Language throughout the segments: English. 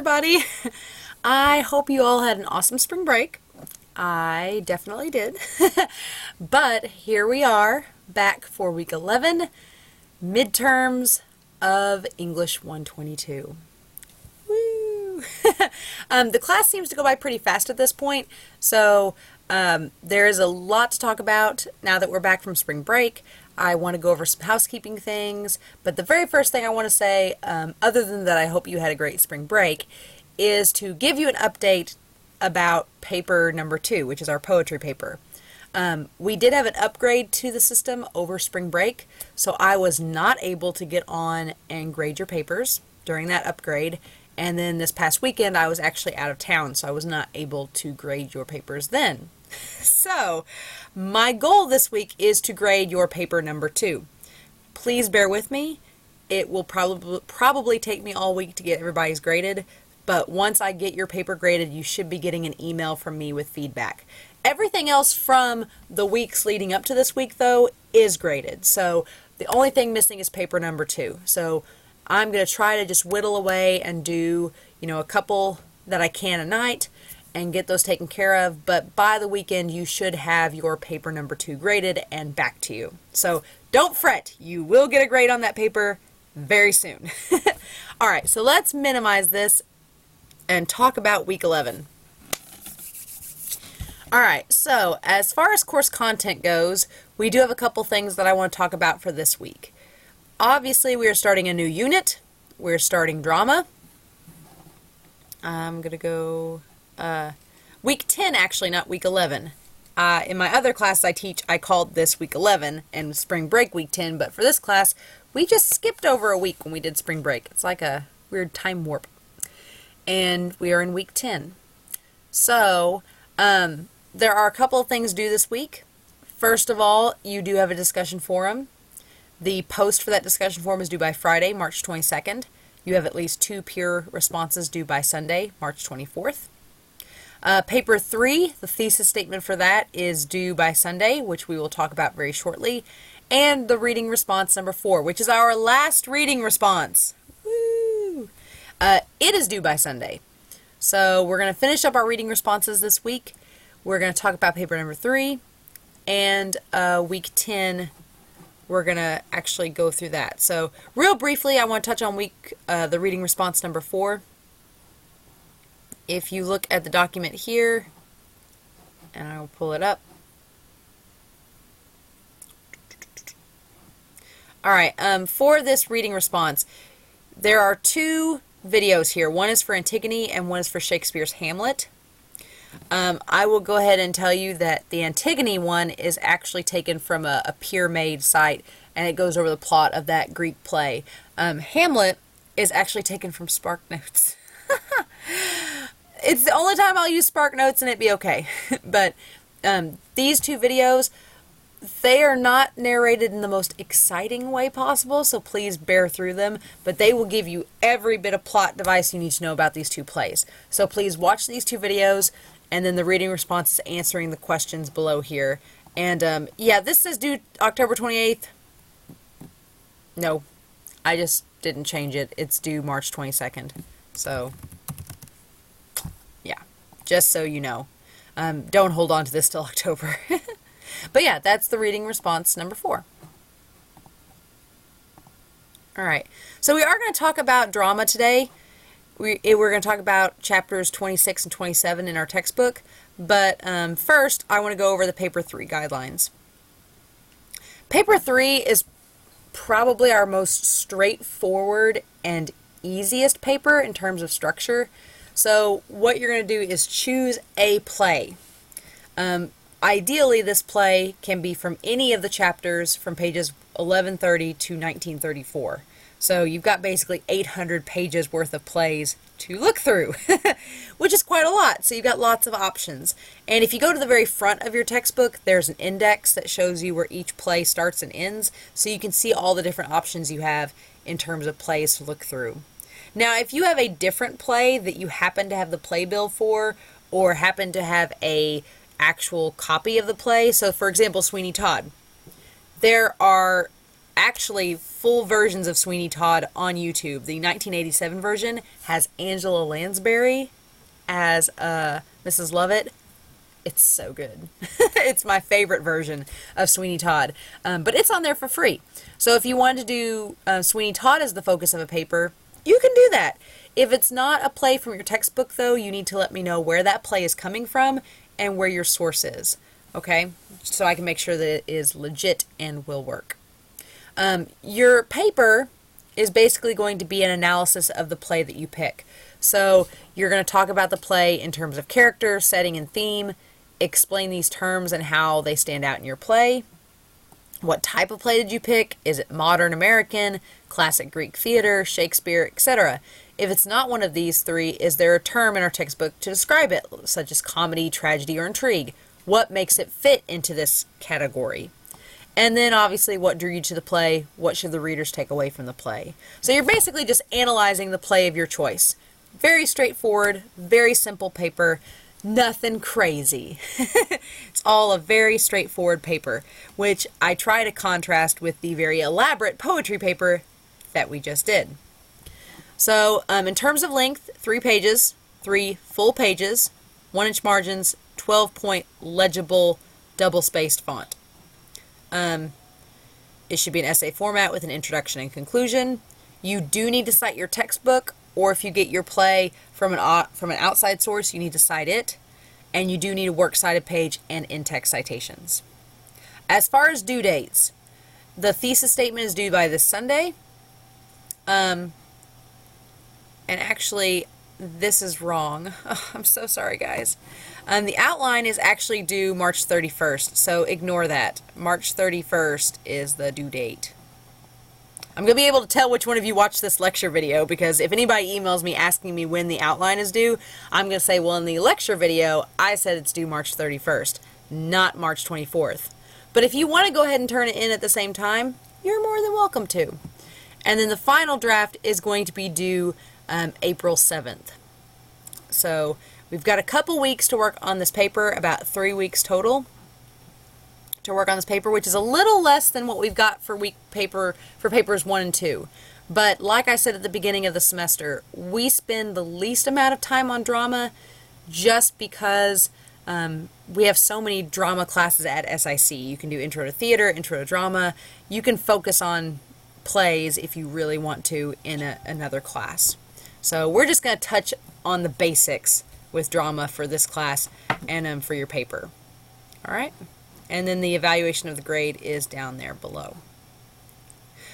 everybody. I hope you all had an awesome spring break. I definitely did. But here we are back for week 11, midterms of English 122. Woo! The class seems to go by pretty fast at this point, so there is a lot to talk about now that we're back from spring break. I want to go over some housekeeping things, but the very first thing I want to say, other than that I hope you had a great spring break, is to give you an update about paper number 2, which is our poetry paper. We did have an upgrade to the system over spring break, so I was not able to get on and grade your papers during that upgrade, and then this past weekend I was actually out of town, so I was not able to grade your papers then. So, my goal this week is to grade your paper number 2. Please bear with me. It will probably take me all week to get everybody's graded, but once I get your paper graded, you should be getting an email from me with feedback. Everything else from the weeks leading up to this week, though, is graded. So, the only thing missing is paper number 2. So, I'm going to try to just whittle away and do, a couple that I can a night and get those taken care of, but by the weekend you should have your paper number 2 graded and back to you. So don't fret, you will get a grade on that paper very soon. Alright, so let's minimize this and talk about week 11. Alright, so as far as course content goes, we do have a couple things that I want to talk about for this week. Obviously we are starting a new unit. We're starting drama. I'm going to go week 10, actually, not week 11. In my other class I teach, I called this week 11 and spring break week 10, but for this class, we just skipped over a week when we did spring break. It's like a weird time warp. And we are in week 10. So, there are a couple of things due this week. First of all, you do have a discussion forum. The post for that discussion forum is due by Friday, March 22nd. You have at least 2 peer responses due by Sunday, March 24th. Paper 3, the thesis statement for that is due by Sunday, which we will talk about very shortly. And the reading response number 4, which is our last reading response. Woo! It is due by Sunday. So we're going to finish up our reading responses this week. We're going to talk about paper number 3. And week 10, we're going to actually go through that. So real briefly, I want to touch on the reading response number 4. If you look at the document here, and I'll pull it up. Alright, for this reading response, there are 2 videos here. One is for Antigone and one is for Shakespeare's Hamlet. I will go ahead and tell you that the Antigone one is actually taken from a peer-made site, and it goes over the plot of that Greek play. Hamlet is actually taken from SparkNotes. It's the only time I'll use SparkNotes and it'd be okay. But these 2 videos, they are not narrated in the most exciting way possible, so please bear through them. But they will give you every bit of plot device you need to know about these 2 plays. So please watch these 2 videos, and then the reading response is answering the questions below here. And yeah, this says due October 28th. No, I just didn't change it. It's due March 22nd. So just so you know. Don't hold on to this till October. But yeah, that's the reading response number 4. Alright, so we are going to talk about drama today. We're going to talk about chapters 26 and 27 in our textbook. But first, I want to go over the paper 3 guidelines. Paper 3 is probably our most straightforward and easiest paper in terms of structure. So what you're going to do is choose a play. Ideally, this play can be from any of the chapters from pages 1130 to 1934. So you've got basically 800 pages worth of plays to look through, which is quite a lot. So you've got lots of options. And if you go to the very front of your textbook, there's an index that shows you where each play starts and ends. So you can see all the different options you have in terms of plays to look through. Now, if you have a different play that you happen to have the playbill for, or happen to have a actual copy of the play, so for example, Sweeney Todd, there are actually full versions of Sweeney Todd on YouTube. The 1987 version has Angela Lansbury as Mrs. Lovett. It's so good. It's my favorite version of Sweeney Todd. But it's on there for free. So if you want to do Sweeney Todd as the focus of a paper, you can do that. If it's not a play from your textbook, though, you need to let me know where that play is coming from and where your source is. Okay? So I can make sure that it is legit and will work. Your paper is basically going to be an analysis of the play that you pick. So you're going to talk about the play in terms of character, setting, and theme, explain these terms and how they stand out in your play. What type of play did you pick? Is it modern American, classic Greek theater, Shakespeare, etc.? If it's not one of these three, is there a term in our textbook to describe it, such as comedy, tragedy, or intrigue? What makes it fit into this category? And then obviously what drew you to the play? What should the readers take away from the play? So you're basically just analyzing the play of your choice. Very straightforward, very simple paper, nothing crazy. It's all a very straightforward paper, which I try to contrast with the very elaborate poetry paper that we just did. So in terms of length, 3 pages, 3 full pages, 1-inch margins, 12-point legible double-spaced font. It should be an essay format with an introduction and conclusion. You do need to cite your textbook, or if you get your play from an outside source, you need to cite it. And you do need a works cited page and in-text citations. As far as due dates, the thesis statement is due by this Sunday. And actually, this is wrong. Oh, I'm so sorry, guys. The outline is actually due March 31st, so ignore that. March 31st is the due date. I'm going to be able to tell which one of you watched this lecture video, because if anybody emails me asking me when the outline is due, I'm going to say, well, in the lecture video, I said it's due March 31st, not March 24th. But if you want to go ahead and turn it in at the same time, you're more than welcome to. And then the final draft is going to be due April 7th. So we've got a couple weeks to work on this paper, about 3 weeks total to work on this paper, which is a little less than what we've got for papers 1 and 2. But like I said at the beginning of the semester, we spend the least amount of time on drama just because we have so many drama classes at SIC. You can do intro to theater, intro to drama. You can focus on plays if you really want to in another class. So we're just going to touch on the basics with drama for this class and for your paper. All right? And then the evaluation of the grade is down there below.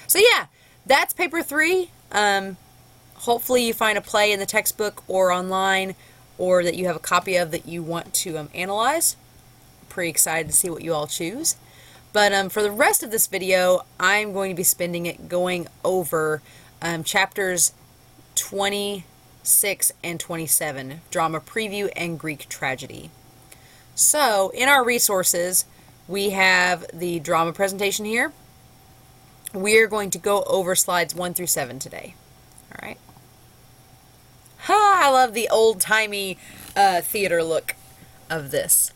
So yeah, that's paper 3. Hopefully you find a play in the textbook or online, or that you have a copy of that you want to analyze. Pretty excited to see what you all choose. But for the rest of this video, I'm going to be spending it going over chapters 26 and 27, Drama Preview and Greek Tragedy. So in our resources, we have the drama presentation here. We're going to go over slides 1 through 7 today. All right. Ha! I love the old-timey theater look of this.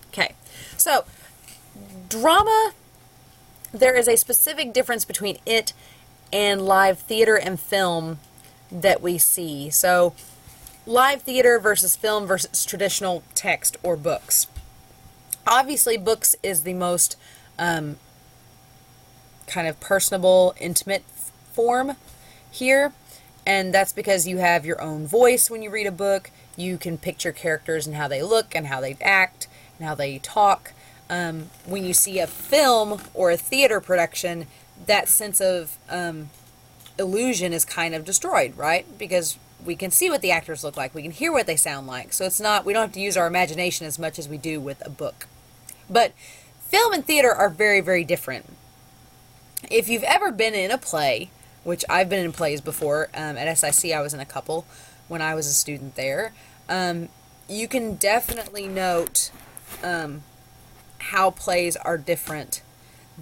Okay. So, drama, there is a specific difference between it and live theater and film that we see. So, live theater versus film versus traditional text or books. Obviously, books is the most kind of personable, intimate form here, and that's because you have your own voice when you read a book. You can picture characters and how they look and how they act and how they talk. When you see a film or a theater production, that sense of illusion is kind of destroyed, right? Because we can see what the actors look like. We can hear what they sound like. So it's not, we don't have to use our imagination as much as we do with a book. But film and theater are very, very different. If you've ever been in a play, which I've been in plays before, at SIC I was in a couple when I was a student there, you can definitely note how plays are different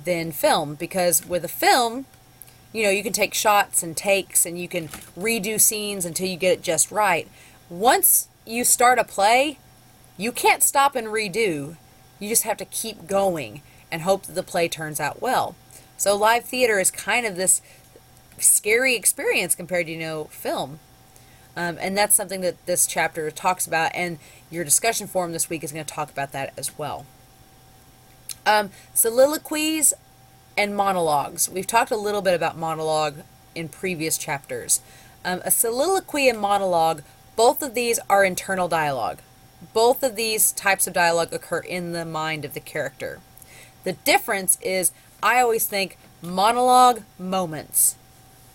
than film. Because with a film, you know, you can take shots and takes and you can redo scenes until you get it just right. Once you start a play, you can't stop and redo. You just have to keep going and hope that the play turns out well. So live theater is kind of this scary experience compared to, film. And that's something that this chapter talks about, and your discussion forum this week is going to talk about that as well. Soliloquies and monologues. We've talked a little bit about monologue in previous chapters. A soliloquy and monologue, both of these are internal dialogue. Both of these types of dialogue occur in the mind of the character. The difference is, I always think monologue moments.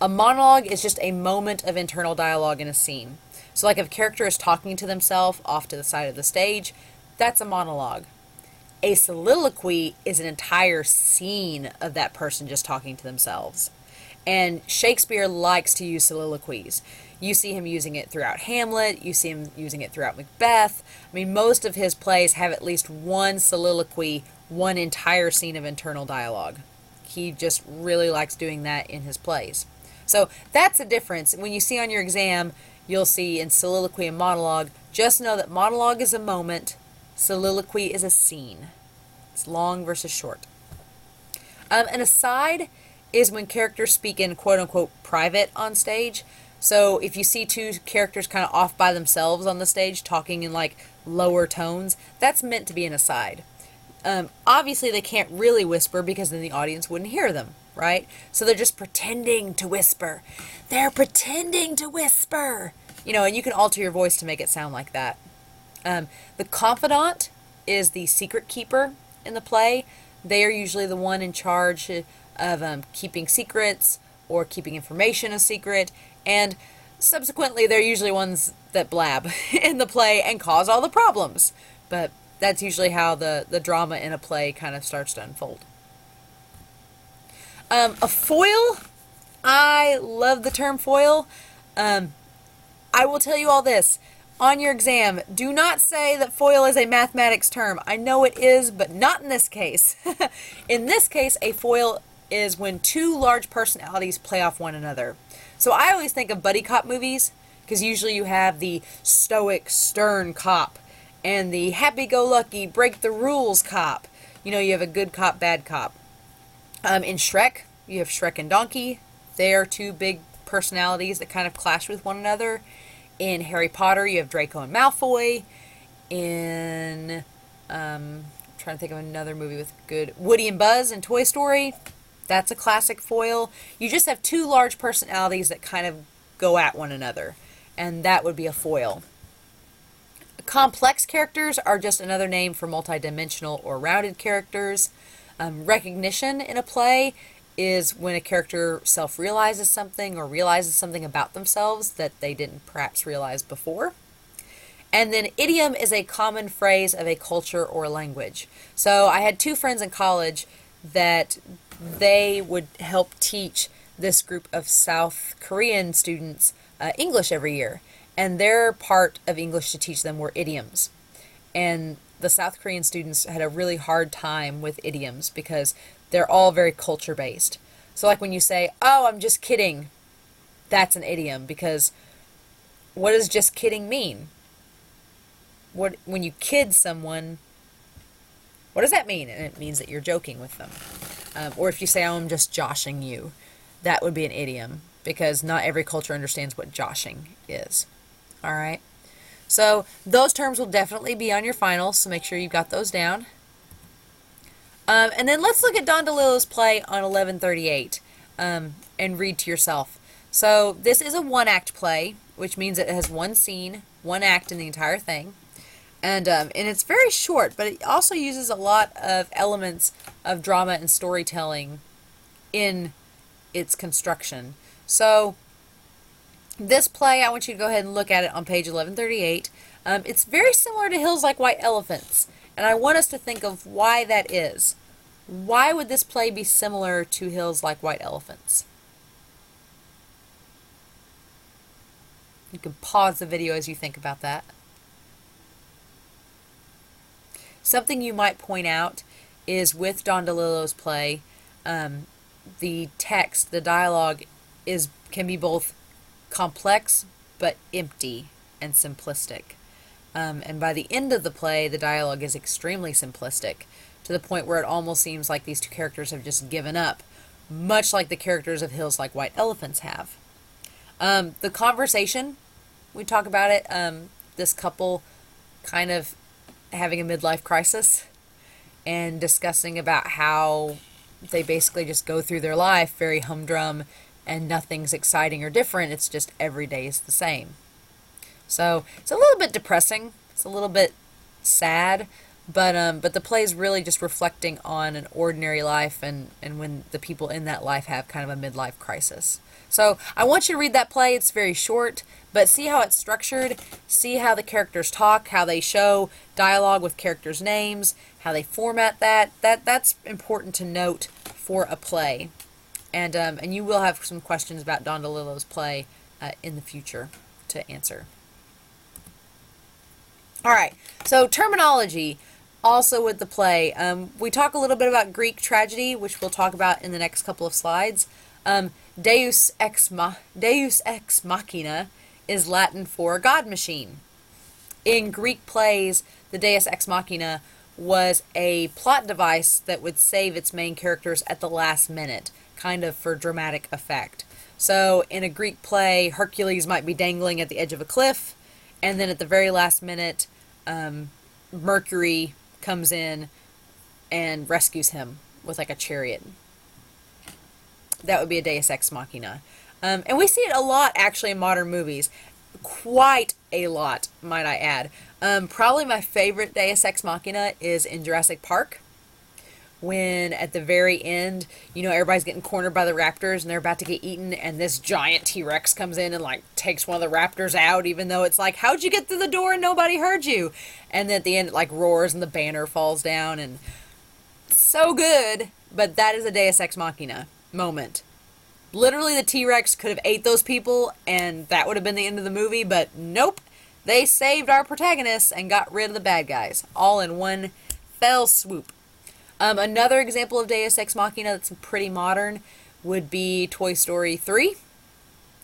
A monologue is just a moment of internal dialogue in a scene. So like if a character is talking to themselves off to the side of the stage, that's a monologue. A soliloquy is an entire scene of that person just talking to themselves. And Shakespeare likes to use soliloquies. You see him using it throughout Hamlet. You see him using it throughout Macbeth. I mean, most of his plays have at least one soliloquy, one entire scene of internal dialogue. He just really likes doing that in his plays. So that's the difference. When you see on your exam, you'll see in soliloquy and monologue, just know that monologue is a moment, soliloquy is a scene. It's long versus short. An aside is when characters speak in quote-unquote private on stage. So if you see two characters kind of off by themselves on the stage talking in like lower tones, that's meant to be an aside. Obviously they can't really whisper because then the audience wouldn't hear them, right? So they're just pretending to whisper. They're pretending to whisper. And you can alter your voice to make it sound like that. The confidant is the secret keeper in the play. They are usually the one in charge of keeping secrets or keeping information a secret, and subsequently they're usually ones that blab in the play and cause all the problems. But that's usually how the drama in a play kind of starts to unfold. A foil, I love the term foil. I will tell you all this. On your exam, do not say that foil is a mathematics term. I know it is, but not in this case. In this case, a foil is when two large personalities play off one another. So I always think of buddy cop movies, because usually you have the stoic, stern cop and the happy-go-lucky, break-the-rules cop. You have a good cop, bad cop. In Shrek, you have Shrek and Donkey. They are two big personalities that kind of clash with one another. In Harry Potter, you have Draco and Malfoy. In, I'm trying to think of another movie with good, Woody and Buzz in Toy Story. That's a classic foil. You just have two large personalities that kind of go at one another, and that would be a foil. Complex characters are just another name for multidimensional or rounded characters. Recognition in a play is when a character self-realizes something or realizes something about themselves that they didn't perhaps realize before. And then idiom is a common phrase of a culture or language. So I had two friends in college that they would help teach this group of South Korean students English every year. And their part of English to teach them were idioms. And the South Korean students had a really hard time with idioms because they're all very culture-based. So like when you say, "Oh, I'm just kidding," that's an idiom, because what does just kidding mean? When you kid someone, what does that mean? And it means that you're joking with them. Or if you say, "Oh, I'm just joshing you," that would be an idiom, because not every culture understands what joshing is. All right? So those terms will definitely be on your finals, so make sure you got those down. And then let's look at Don DeLillo's play on 1138 and read to yourself. So this is a one-act play, which means it has one scene, one act in the entire thing. And it's very short, but it also uses a lot of elements of drama and storytelling in its construction. So this play, I want you to go ahead and look at it on page 1138. It's very similar to Hills Like White Elephants, and I want us to think of why that is. Why would this play be similar to Hills Like White Elephants? You can pause the video as you think about that. Something you might point out is with Don DeLillo's play, the text, the dialogue can be both complex but empty and simplistic. And by the end of the play, the dialogue is extremely simplistic, to the point where it almost seems like these two characters have just given up much like the characters of Hills Like White Elephants have. The conversation, we talk about it, this couple kind of having a midlife crisis and discussing about how they basically just go through their life very humdrum and nothing's exciting or different. It's just every day is the same. So it's a little bit depressing. It's a little bit sad, but the play is really just reflecting on an ordinary life and when the people in that life have kind of a midlife crisis. So I want you to read that play. It's very short, but see how it's structured. See how the characters talk, how they show dialogue with characters' names, how they format that. That's important to note for a play. And you will have some questions about Don DeLillo's play in the future to answer. All right, so terminology also with the play. We talk a little bit about Greek tragedy, which we'll talk about in the next couple of slides. Deus ex machina is Latin for God machine. In Greek plays, the Deus ex machina was a plot device that would save its main characters at the last minute, kind of for dramatic effect. So in a Greek play, Hercules might be dangling at the edge of a cliff, and then at the very last minute, Mercury comes in and rescues him with like a chariot. That would be a Deus ex machina. And we see it a lot actually in modern movies. Quite a lot, might I add. Probably my favorite Deus ex machina is in Jurassic Park, when at the very end, everybody's getting cornered by the raptors and they're about to get eaten, and this giant T-Rex comes in and like takes one of the raptors out, even though it's like, how'd you get through the door and nobody heard you? And then at the end it like roars and the banner falls down, and so good. But that is a Deus ex machina moment. Literally the T-Rex could have ate those people and that would have been the end of the movie, but nope. They saved our protagonists and got rid of the bad guys, all in one fell swoop. Another example of Deus ex machina that's pretty modern would be Toy Story 3.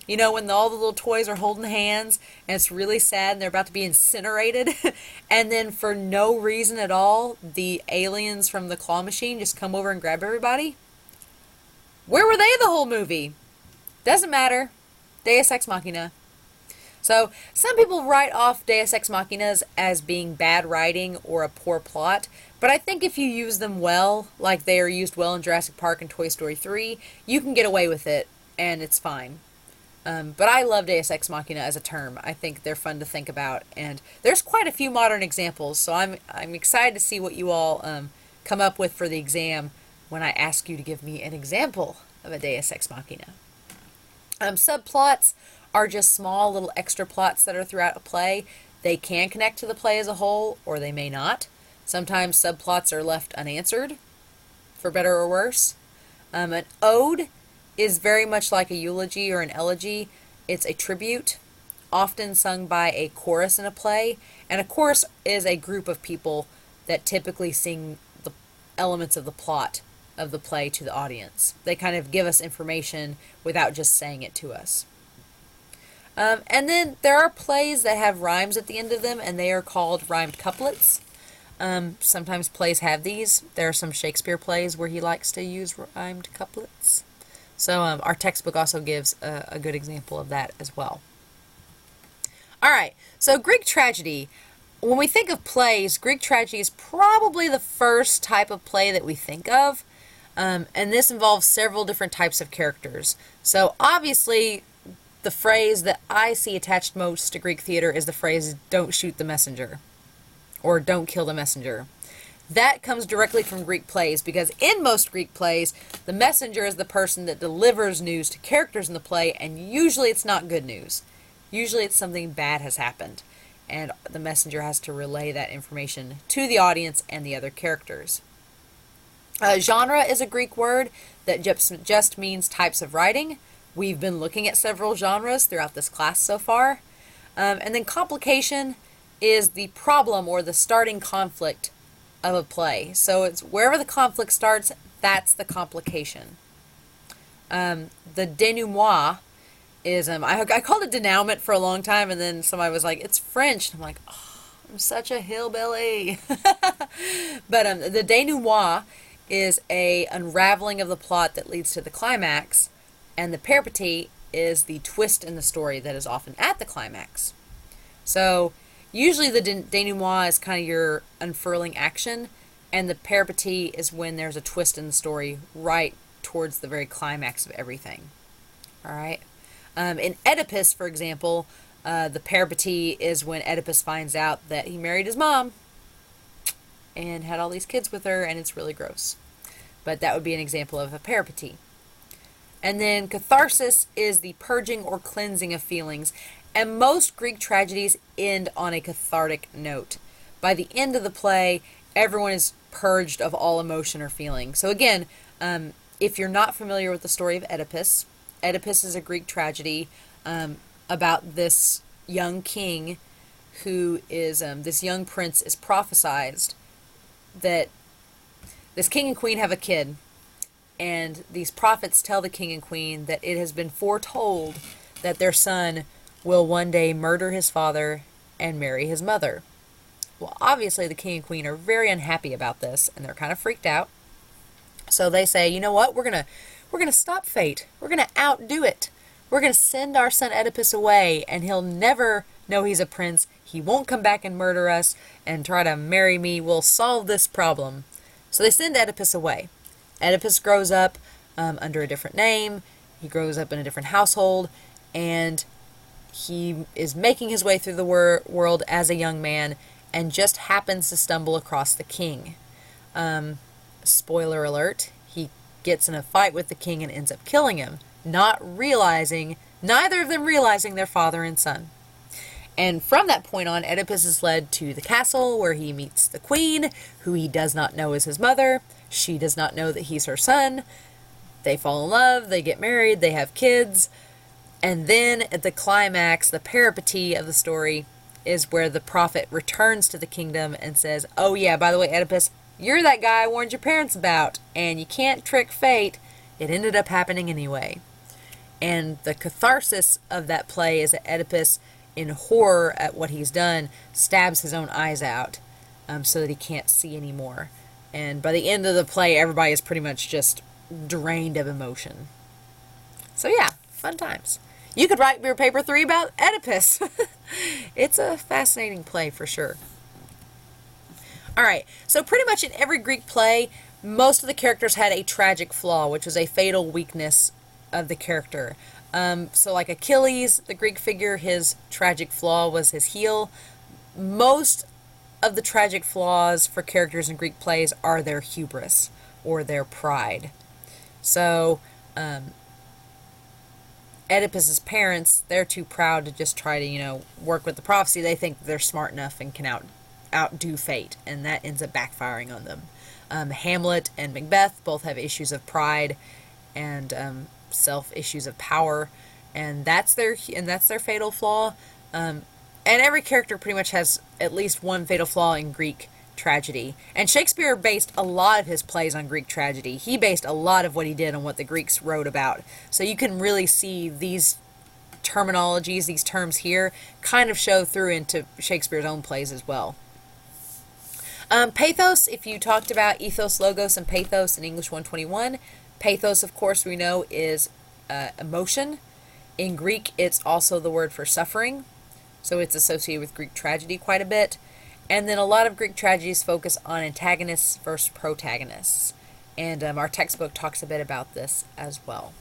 When all the little toys are holding hands and it's really sad and they're about to be incinerated, and then for no reason at all, the aliens from the claw machine just come over and grab everybody. Where were they the whole movie? Doesn't matter. Deus ex machina. So some people write off Deus ex machinas as being bad writing or a poor plot, but I think if you use them well, like they are used well in Jurassic Park and Toy Story 3, you can get away with it and it's fine. But I love Deus ex machina as a term. I think they're fun to think about, and there's quite a few modern examples, so I'm excited to see what you all come up with for the exam when I ask you to give me an example of a Deus ex machina. Subplots are just small little extra plots that are throughout a play. They can connect to the play as a whole, or they may not. Sometimes subplots are left unanswered, for better or worse. An ode is very much like a eulogy or an elegy. It's a tribute, often sung by a chorus in a play, and a chorus is a group of people that typically sing the elements of the plot of the play to the audience. They kind of give us information without just saying it to us. And then there are plays that have rhymes at the end of them, and they are called rhymed couplets. Sometimes plays have these. There are some Shakespeare plays where he likes to use rhymed couplets. So our textbook also gives a good example of that as well. All right, so Greek tragedy. When we think of plays, Greek tragedy is probably the first type of play that we think of. And this involves several different types of characters. So obviously, the phrase that I see attached most to Greek theater is the phrase, "don't shoot the messenger," or "don't kill the messenger." That comes directly from Greek plays, because in most Greek plays, the messenger is the person that delivers news to characters in the play, and usually it's not good news. Usually it's something bad has happened, and the messenger has to relay that information to the audience and the other characters. Genre is a Greek word that just means types of writing. We've been looking at several genres throughout this class so far. And then complication is the problem or the starting conflict of a play. So it's wherever the conflict starts, that's the complication. The denouement is, I called it denouement for a long time, and then somebody was like, it's French. And I'm like, oh, I'm such a hillbilly. But the denouement is a unraveling of the plot that leads to the climax, and the peripety is the twist in the story that is often at the climax. So usually the denouement is kind of your unfurling action, and the peripety is when there's a twist in the story right towards the very climax of everything. All right. In Oedipus, for example, the peripety is when Oedipus finds out that he married his mom and had all these kids with her, and it's really gross. But that would be an example of a peripety. And then catharsis is the purging or cleansing of feelings. And most Greek tragedies end on a cathartic note. By the end of the play, everyone is purged of all emotion or feeling. So again, if you're not familiar with the story of Oedipus, Oedipus is a Greek tragedy about this young king who is, this young prince is prophesized that this king and queen have a kid. And these prophets tell the king and queen that it has been foretold that their son will one day murder his father and marry his mother. Well, obviously the king and queen are very unhappy about this, and they're kind of freaked out. So they say, you know what, we're gonna stop fate. We're gonna outdo it. We're gonna send our son Oedipus away, and he'll never know he's a prince. He won't come back and murder us and try to marry me. We'll solve this problem. So they send Oedipus away. Oedipus grows up under a different name. He grows up in a different household, and he is making his way through the world as a young man and just happens to stumble across the king. Spoiler alert, he gets in a fight with the king and ends up killing him, neither of them realizing they're father and son. And from that point on, Oedipus is led to the castle where he meets the queen, who he does not know is his mother. She does not know that he's her son. They fall in love, they get married, they have kids. And then at the climax, the peripety of the story is where the prophet returns to the kingdom and says, oh yeah, by the way, Oedipus, you're that guy I warned your parents about, and you can't trick fate. It ended up happening anyway. And the catharsis of that play is that Oedipus, in horror at what he's done, stabs his own eyes out so that he can't see anymore. And by the end of the play, everybody is pretty much just drained of emotion. So yeah, fun times. You could write your paper 3 about Oedipus. It's a fascinating play for sure. Alright, so pretty much in every Greek play, most of the characters had a tragic flaw, which was a fatal weakness of the character. So like Achilles, the Greek figure, his tragic flaw was his heel. Most of the tragic flaws for characters in Greek plays are their hubris or their pride. So Oedipus's parents, they're too proud to just try to, work with the prophecy. They think they're smart enough and can outdo fate, and that ends up backfiring on them. Hamlet and Macbeth both have issues of pride and self issues of power, and that's their fatal flaw. And every character pretty much has at least one fatal flaw in Greek tragedy. And Shakespeare based a lot of his plays on Greek tragedy. He based a lot of what he did on what the Greeks wrote about. So you can really see these terminologies, these terms here, kind of show through into Shakespeare's own plays as well. Pathos, if you talked about ethos, logos, and pathos in English 121, pathos, of course, we know is emotion. In Greek, it's also the word for suffering, so it's associated with Greek tragedy quite a bit. And then a lot of Greek tragedies focus on antagonists versus protagonists. And our textbook talks a bit about this as well.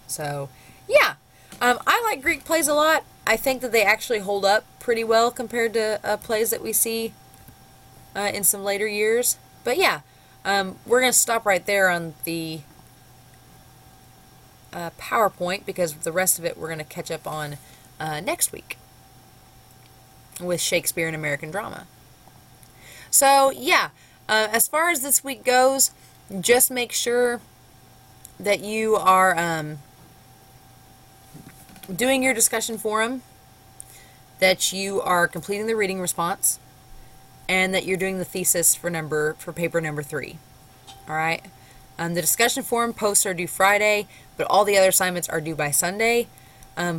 So, yeah. I like Greek plays a lot. I think that they actually hold up pretty well compared to plays that we see in some later years. But yeah, we're going to stop right there on the PowerPoint, because the rest of it we're going to catch up on next week with Shakespeare and American drama. So yeah, as far as this week goes, just make sure that you are doing your discussion forum, that you are completing the reading response, and that you're doing the thesis for paper number 3. All right. The discussion forum posts are due Friday, but all the other assignments are due by Sunday.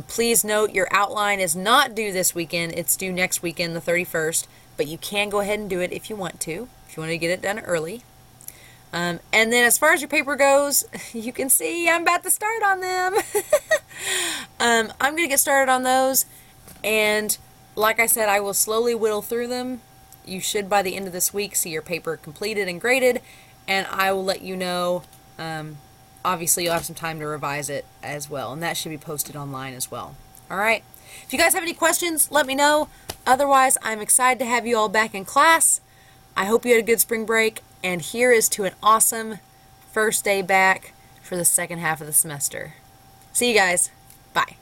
Please note your outline is not due this weekend. It's due next weekend, the 31st, but you can go ahead and do it if you want to get it done early. And then as far as your paper goes, you can see I'm about to start on them. I'm going to get started on those, and like I said, I will slowly whittle through them. You should, by the end of this week, see your paper completed and graded, and I will let you know. Obviously, you'll have some time to revise it as well, and that should be posted online as well. All right? If you guys have any questions, let me know. Otherwise, I'm excited to have you all back in class. I hope you had a good spring break, and here is to an awesome first day back for the second half of the semester. See you guys. Bye.